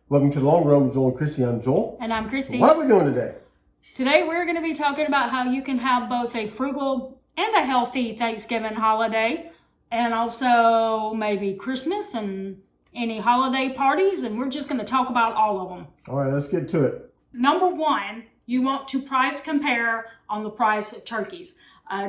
Welcome to the Long Run with Joel and Christy. I'm Joel. And I'm Christy. What are we doing today? Today we're going to be talking about how you can have both a frugal and a healthy Thanksgiving holiday, and also maybe Christmas and any holiday parties, and we're just going to talk about all of them. All right, let's get to it. Number one, you want to price compare on the price of turkeys.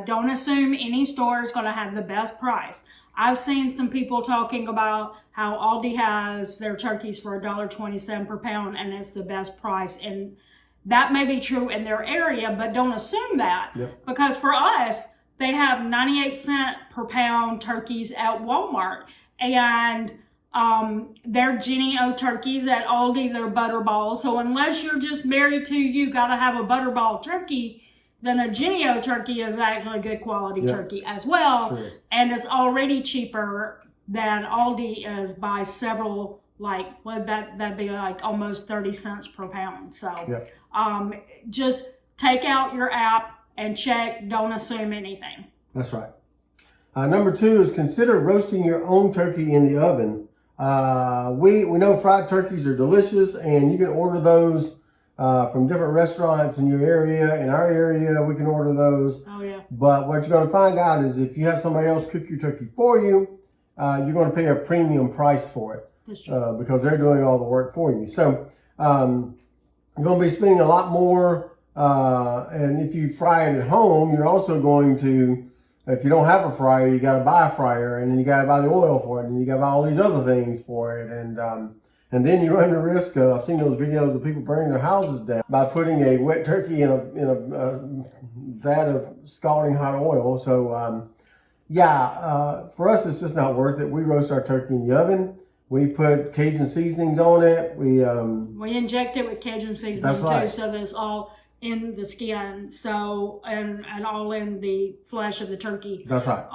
Don't assume any store is going to have the best price. I've seen some people talking about how Aldi has their turkeys for $1.27 per pound and it's the best price. And that may be true in their area, but don't assume that. Yep. Because for us, they have 98-cent per pound turkeys at Walmart. And they're Jenny O turkeys at Aldi, they're butterball. So unless you're just married to, you got to have a butterball turkey, then a Jenny O turkey is actually good quality turkey as well. Sure is. And it's already cheaper than Aldi is by several, like, what that'd be like almost 30 cents per pound. So just take out your app and check, don't assume anything. That's right. Number two is consider roasting your own turkey in the oven. We know fried turkeys are delicious, and you can order those from different restaurants in your area. In our area, we can order those. Oh, yeah. But what you're going to find out is if you have somebody else cook your turkey for you, you're going to pay a premium price for it. That's true. Because they're doing all the work for you. So you're going to be spending a lot more. And if you fry it at home, you're also going to, if you don't have a fryer, you got to buy a fryer, and then you got to buy the oil for it, and you got to buy all these other things for it. And then you run the risk of, I've seen those videos of people burning their houses down by putting a wet turkey in a vat of scalding hot oil. So for us, it's just not worth it. We roast our turkey in the oven. We put Cajun seasonings on it. We inject it with Cajun seasoning too, so that it's all in the skin, so and all in the flesh of the turkey. That's right.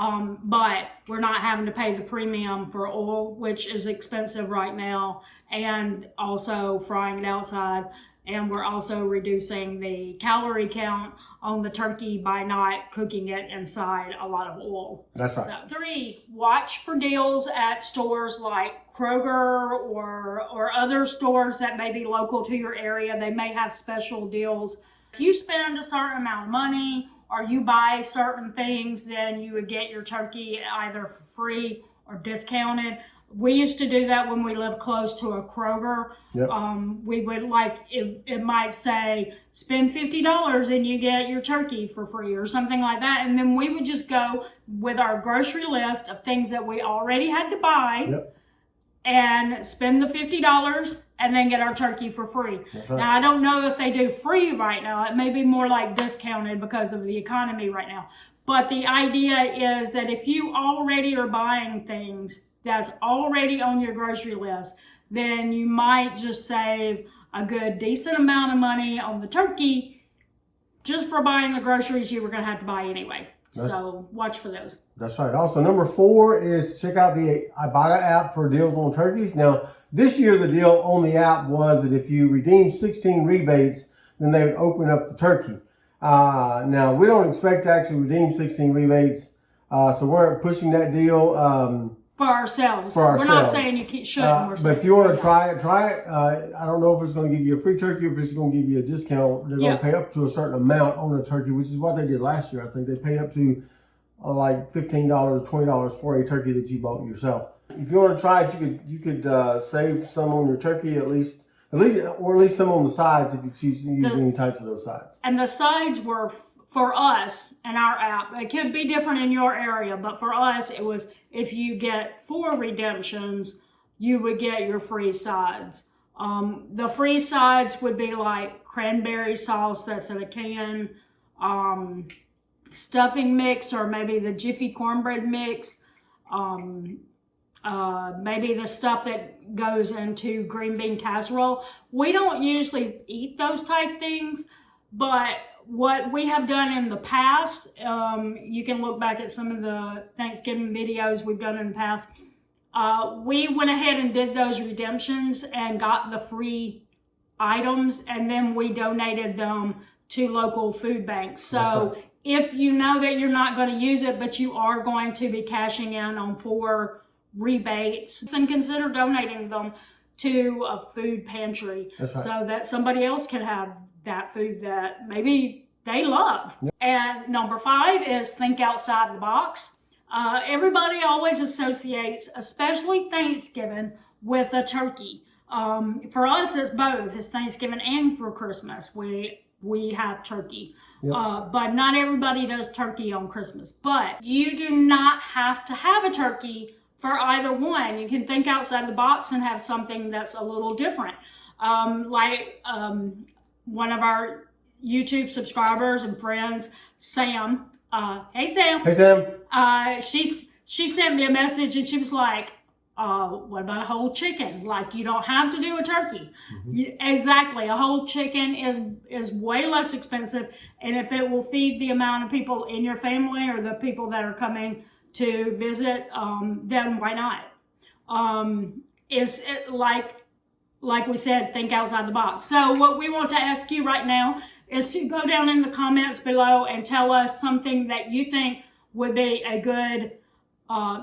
But we're not having to pay the premium for oil, which is expensive right now, and also frying it outside. And we're also reducing the calorie count on the turkey by not cooking it inside a lot of oil. That's right. So, 3, watch for deals at stores like Kroger or other stores that may be local to your area. They may have special deals. If you spend a certain amount of money or you buy certain things, then you would get your turkey either for free or discounted. We used to do that when we lived close to a Kroger. Yep. We would it might say spend $50 and you get your turkey for free or something like that. And then we would just go with our grocery list of things that we already had to buy and spend the $50 and then get our turkey for free. That's right. Now, I don't know if they do free right now. It may be more like discounted because of the economy right now. But the idea is that if you already are buying things that's already on your grocery list, then you might just save a good decent amount of money on the turkey just for buying the groceries you were going to have to buy anyway. So watch for those. That's right. Also, number 4 is check out the Ibata app for deals on turkeys. Now, this year the deal on the app was that if you redeem 16 rebates, then they would open up the turkey. Now, we don't expect to actually redeem 16 rebates, so we're pushing that deal. For ourselves. We're not saying you shouldn't. But if you want to try it. I don't know if it's going to give you a free turkey or if it's going to give you a discount. They're going to pay up to a certain amount on the turkey, which is what they did last year. I think they paid up to like $15, $20 for a turkey that you bought yourself. If you want to try it, you could save some on your turkey or at least some on the sides if you choose to use any types of those sides. And the sides were, for us in our app, it could be different in your area, but for us it was if you get 4 redemptions, you would get your free sides. The free sides would be like cranberry sauce that's in a can, stuffing mix, or maybe the Jiffy cornbread mix, maybe the stuff that goes into green bean casserole. We don't usually eat those type things, but what we have done in the past, you can look back at some of the Thanksgiving videos we've done in the past. We went ahead and did those redemptions and got the free items, and then we donated them to local food banks. So if you know that you're not going to use it, but you are going to be cashing in on 4 rebates, then consider donating them to a food pantry. That's right. So that somebody else can have that food that maybe they love. Yep. And number 5 is think outside the box. Everybody always associates, especially Thanksgiving, with a turkey. For us, it's both. It's Thanksgiving and for Christmas. We have turkey. Yep. But not everybody does turkey on Christmas. But you do not have to have a turkey for either one. You can think outside the box and have something that's a little different. One of our YouTube subscribers and friends, Sam. Hey Sam. Hey Sam. She sent me a message and she was like, what about a whole chicken? Like, you don't have to do a turkey. Exactly. A whole chicken is way less expensive, and if it will feed the amount of people in your family or the people that are coming to visit, then why not? Is it like we said, think outside the box. So what we want to ask you right now is to go down in the comments below and tell us something that you think would be a good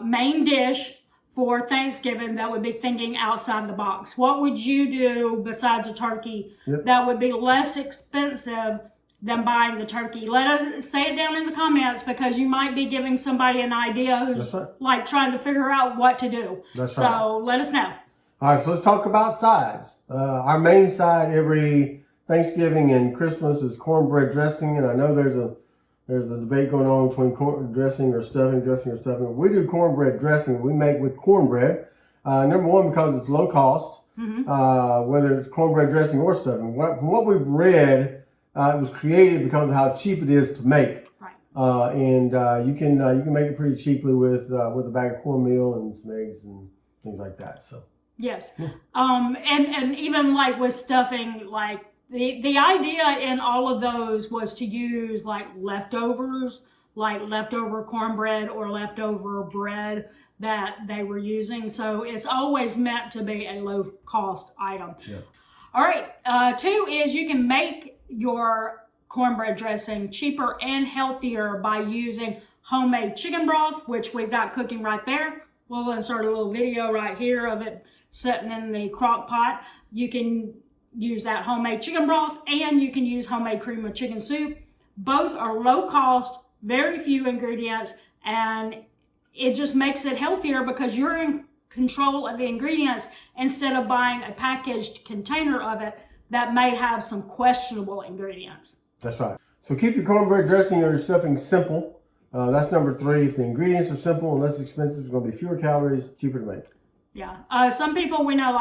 main dish for Thanksgiving that would be thinking outside the box. What would you do besides a turkey that would be less expensive than buying the turkey? Let us say it down in the comments, because you might be giving somebody an idea who's like trying to figure out what to do. So let us know. All right, so let's talk about sides. Our main side every Thanksgiving and Christmas is cornbread dressing, and I know there's a debate going on between corn dressing or stuffing. We do cornbread dressing. We make with cornbread. Number one, because it's low cost, whether it's cornbread dressing or stuffing. From what we've read, it was created because of how cheap it is to make. Right. And you can make it pretty cheaply with a bag of cornmeal and some eggs and things like that. So. Yes. And even like with stuffing, like the idea in all of those was to use like leftovers, like leftover cornbread or leftover bread that they were using. So it's always meant to be a low cost item. Yeah. All right. 2 is you can make your cornbread dressing cheaper and healthier by using homemade chicken broth, which we've got cooking right there. We'll insert a little video right here of it sitting in the crock pot. You can use that homemade chicken broth, and you can use homemade cream of chicken soup. Both are low cost, very few ingredients, and it just makes it healthier because you're in control of the ingredients instead of buying a packaged container of it that may have some questionable ingredients. That's right. So keep your cornbread dressing or your stuffing simple. That's number 3. If the ingredients are simple and less expensive, it's going to be fewer calories, cheaper to make. Yeah. Some people we know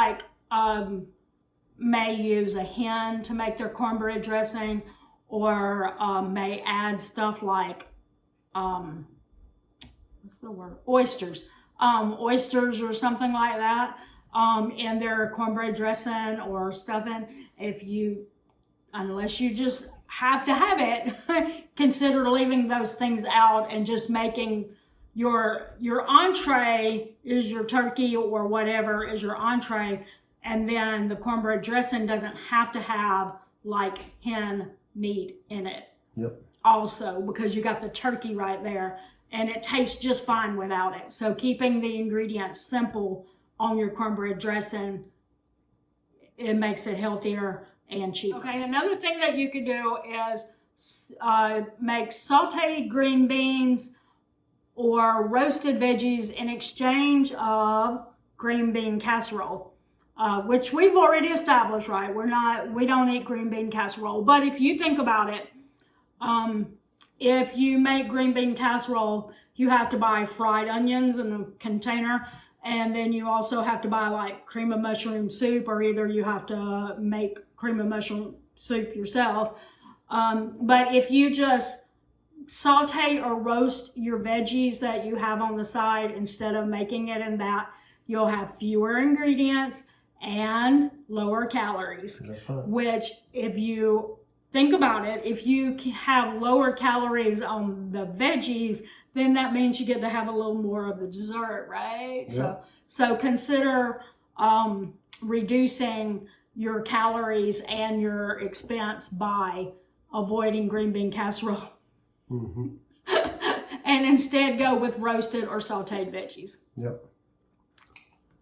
may use a hen to make their cornbread dressing, or may add stuff like what's the word? Oysters or something like that in their cornbread dressing or stuffing. Unless you just have to have it, consider leaving those things out and just making your entree is your turkey or whatever is your entree, and then the cornbread dressing doesn't have to have like hen meat in it. Yep. Also, because you got the turkey right there, and it tastes just fine without it. So keeping the ingredients simple on your cornbread dressing, it makes it healthier and cheaper. Okay, another thing that you could do is make sauteed green beans or roasted veggies in exchange of green bean casserole, which we've already established, right? We don't eat green bean casserole, but if you think about it, if you make green bean casserole, you have to buy fried onions in a container, and then you also have to buy like cream of mushroom soup, or either you have to make cream of mushroom soup yourself. But if you just saute or roast your veggies that you have on the side instead of making it in that, you'll have fewer ingredients and lower calories. Which, if you think about it, if you have lower calories on the veggies, then that means you get to have a little more of the dessert, right? Yeah. So consider reducing your calories and your expense by avoiding green bean casserole. Mm-hmm. And instead go with roasted or sauteed veggies. Yep.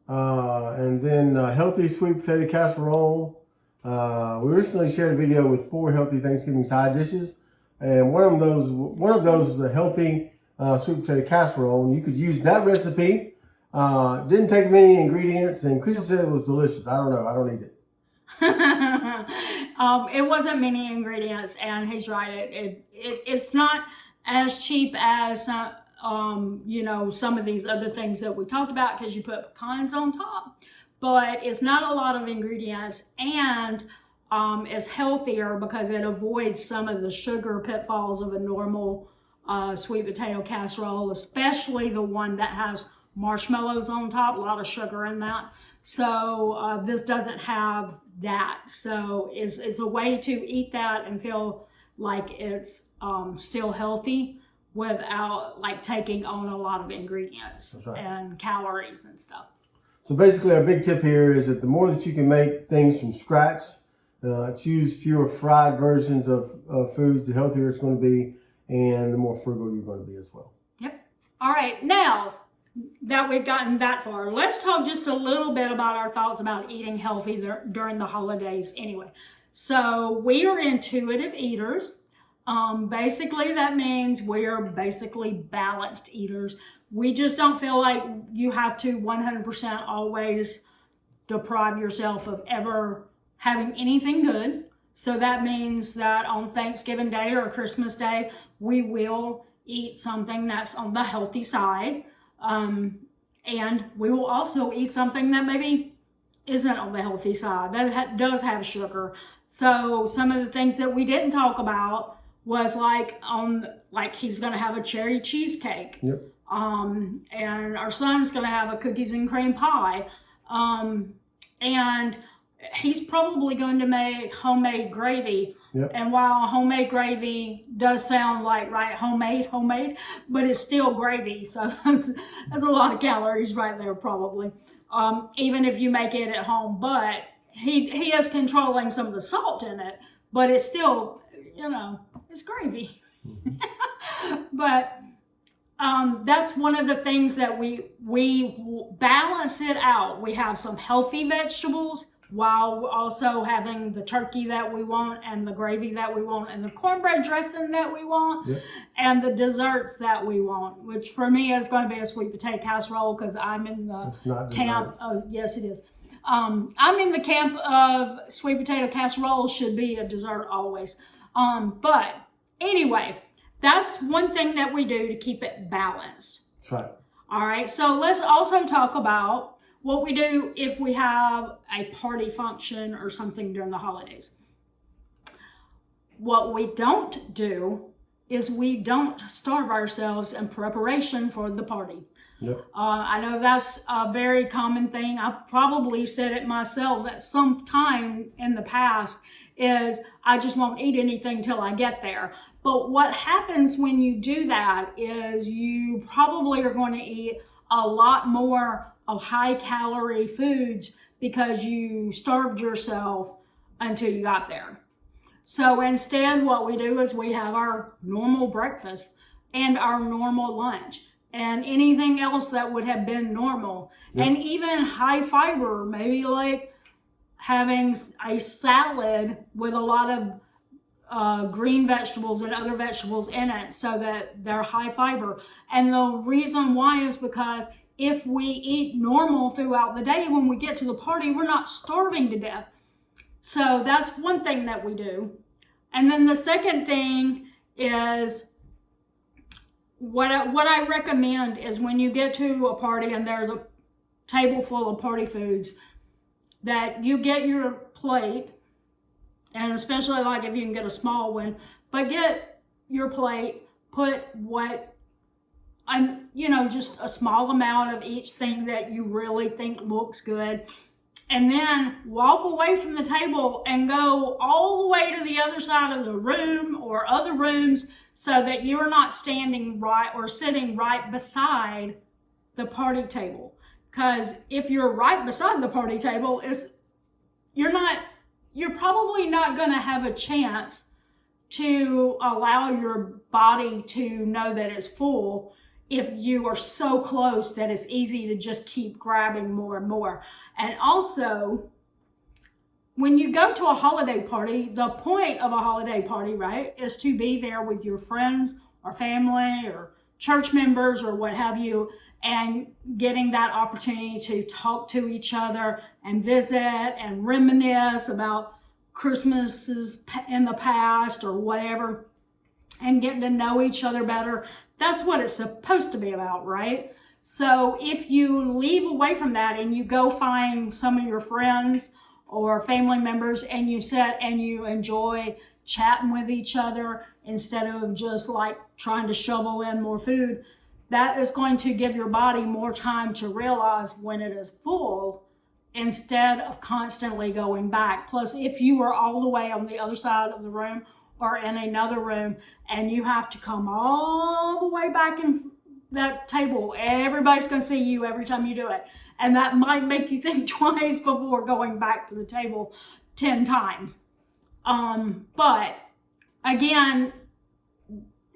And then healthy sweet potato casserole. We recently shared a video with 4 healthy Thanksgiving side dishes, and one of those was a healthy sweet potato casserole, and you could use that recipe. Didn't take many ingredients, and Christian said it was delicious. I don't know. I don't eat it. It wasn't many ingredients, and he's right. It's not as cheap as some of these other things that we talked about, because you put pecans on top, but it's not a lot of ingredients, and it's healthier because it avoids some of the sugar pitfalls of a normal sweet potato casserole, especially the one that has marshmallows on top, a lot of sugar in that. So this doesn't have that. So it's a way to eat that and feel like it's still healthy without like taking on a lot of ingredients and calories and stuff. So basically our big tip here is that the more that you can make things from scratch, choose fewer fried versions of foods, the healthier it's going to be, and the more frugal you're going to be as well. Yep. All right, now that we've gotten that far, let's talk just a little bit about our thoughts about eating healthy during the holidays anyway. So we are intuitive eaters. Basically that means we're basically balanced eaters. We just don't feel like you have to 100% always deprive yourself of ever having anything good. So that means that on Thanksgiving Day or Christmas Day, we will eat something that's on the healthy side. And we will also eat something that maybe isn't on the healthy side, that does have sugar. So some of the things that we didn't talk about was like he's gonna have a cherry cheesecake. Yep. And our son's gonna have a cookies and cream pie. And he's probably going to make homemade gravy. Yep. And while homemade gravy does sound like homemade, but it's still gravy. So that's a lot of calories right there probably. Even if you make it at home, but he is controlling some of the salt in it, but it's still, it's gravy. But that's one of the things that we balance it out. We have some healthy vegetables while also having the turkey that we want, and the gravy that we want, and the cornbread dressing that we want, yep, and the desserts that we want, which for me is going to be a sweet potato casserole, because I'm in the camp. Oh, yes, it is. I'm in the camp of sweet potato casserole should be a dessert always. But anyway, that's one thing that we do to keep it balanced. That's right. All right, so let's also talk about what we do if we have a party function or something during the holidays. What we don't do is we don't starve ourselves in preparation for the party. Yep. I know that's a very common thing. I probably said it myself at some time in the past, is I just won't eat anything till I get there. But what happens when you do that is you probably are going to eat a lot more of high calorie foods because you starved yourself until you got there. So instead what we do is we have our normal breakfast and our normal lunch and anything else that would have been normal. Yep. And even high fiber, maybe like having a salad with a lot of green vegetables and other vegetables in it so that they're high fiber. And the reason why is because if we eat normal throughout the day, when we get to the party, we're not starving to death. So that's one thing that we do. And then the second thing is what I recommend is when you get to a party and there's a table full of party foods, that you get your plate, and especially like if you can get a small one, but get your plate, put just a small amount of each thing that you really think looks good, and then walk away from the table and go all the way to the other side of the room or other rooms so that you're not standing right or sitting right beside the party table. Because if you're right beside the party table, you're probably not going to have a chance to allow your body to know that it's full if you are so close that it's easy to just keep grabbing more and more. And also, when you go to a holiday party, the point of a holiday party, right, is to be there with your friends or family or church members or what have you, and getting that opportunity to talk to each other and visit and reminisce about Christmases in the past or whatever, and getting to know each other better. That's what it's supposed to be about, right? So if you leave away from that and you go find some of your friends or family members and you sit and you enjoy chatting with each other instead of just like trying to shovel in more food, that is going to give your body more time to realize when it is full instead of constantly going back. Plus, if you are all the way on the other side of the room or in another room and you have to come all the way back in that table, everybody's going to see you every time you do it. And that might make you think twice before going back to the table 10 times. But again,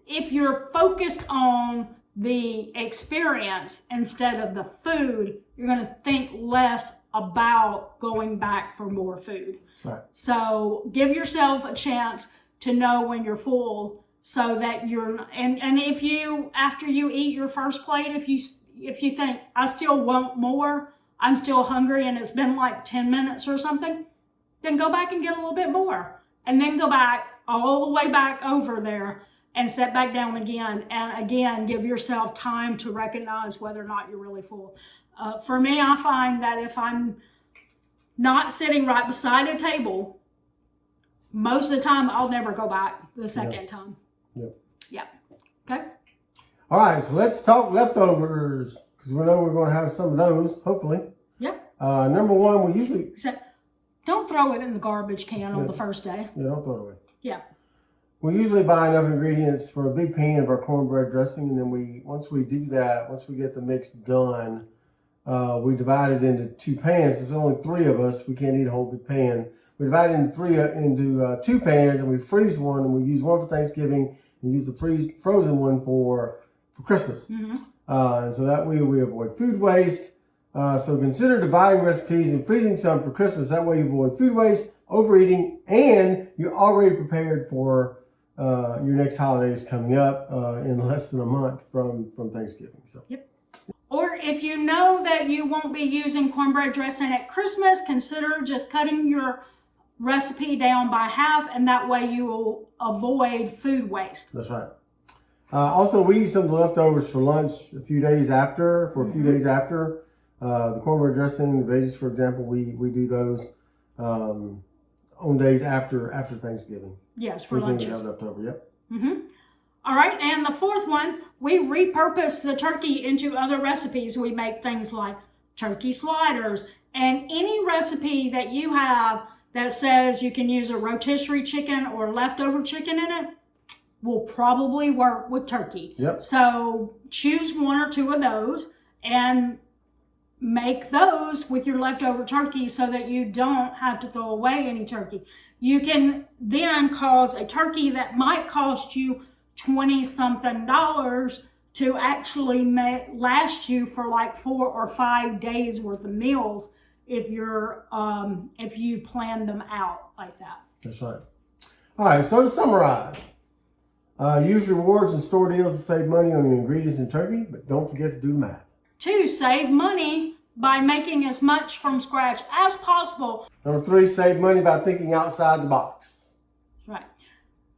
if you're focused on the experience instead of the food, you're going to think less about going back for more food. Right. So give yourself a chance to know when you're full, so that you're, and if you, after you eat your first plate, if you think, I still want more, I'm still hungry and it's been like 10 minutes or something, then go back and get a little bit more. And then go back all the way back over there and sit back down again. And again, give yourself time to recognize whether or not you're really full. For me, I find that if I'm not sitting right beside a table, most of the time I'll never go back the second time. Yep. Yeah. Okay. All right, so let's talk leftovers, because we know we're going to have some of those, hopefully. Yep. Number one, we usually... Don't throw it in the garbage can on the first day. Yeah, don't throw it away. Yeah. We usually buy enough ingredients for a big pan of our cornbread dressing, and then once we do that, once we get the mix done, we divide it into 2 pans. There's only 3 of us. We can't eat a whole big pan. We divide it into 2 pans, and we freeze one, and we use one for Thanksgiving and use the frozen one for Christmas. Mm-hmm. And so that way we avoid food waste. So consider dividing recipes and freezing some for Christmas. That way you avoid food waste, overeating, and you're already prepared for your next holidays coming up in less than a month from Thanksgiving. So. Yep. Or if you know that you won't be using cornbread dressing at Christmas, consider just cutting your recipe down by half, and that way you will avoid food waste. That's right. Also, we use some of the leftovers for lunch a few days after, the cornbread dressing, the veggies, for example, we do those on days after Thanksgiving. Yes, for lunches. Have leftover, yep. Mm-hmm. All right, and the fourth one, we repurpose the turkey into other recipes. We make things like turkey sliders, and any recipe that you have that says you can use a rotisserie chicken or leftover chicken in it will probably work with turkey. Yep. So choose 1 or 2 of those and make those with your leftover turkey so that you don't have to throw away any turkey. You can then cause a turkey that might cost you $20-something to actually last you for like 4 or 5 days worth of meals if you plan them out like that. That's right. All right, so to summarize, use rewards and store deals to save money on your ingredients in turkey, but don't forget to do the math. 2, save money by making as much from scratch as possible. Number 3, save money by thinking outside the box. Right.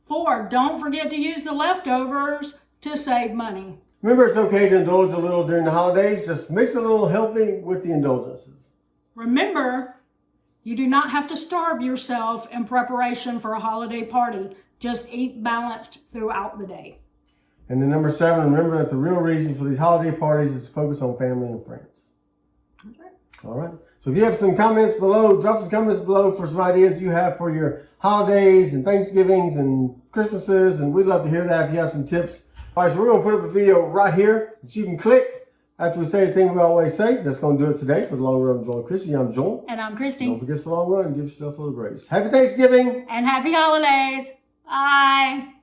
4, don't forget to use the leftovers to save money. Remember, it's okay to indulge a little during the holidays. Just mix a little healthy with the indulgences. Remember, you do not have to starve yourself in preparation for a holiday party. Just eat balanced throughout the day. And then number 7, remember that the real reason for these holiday parties is to focus on family and friends. Okay. All right. So if you have some comments below, drop some comments below for some ideas you have for your holidays and Thanksgivings and Christmases, and we'd love to hear that if you have some tips. All right, so we're going to put up a video right here that you can click after we say the thing we always say. That's going to do it today for the Long Run with Joel and Christy. I'm Joel. And I'm Christy. Don't forget the long run and give yourself a little grace. Happy Thanksgiving. And happy holidays. Bye.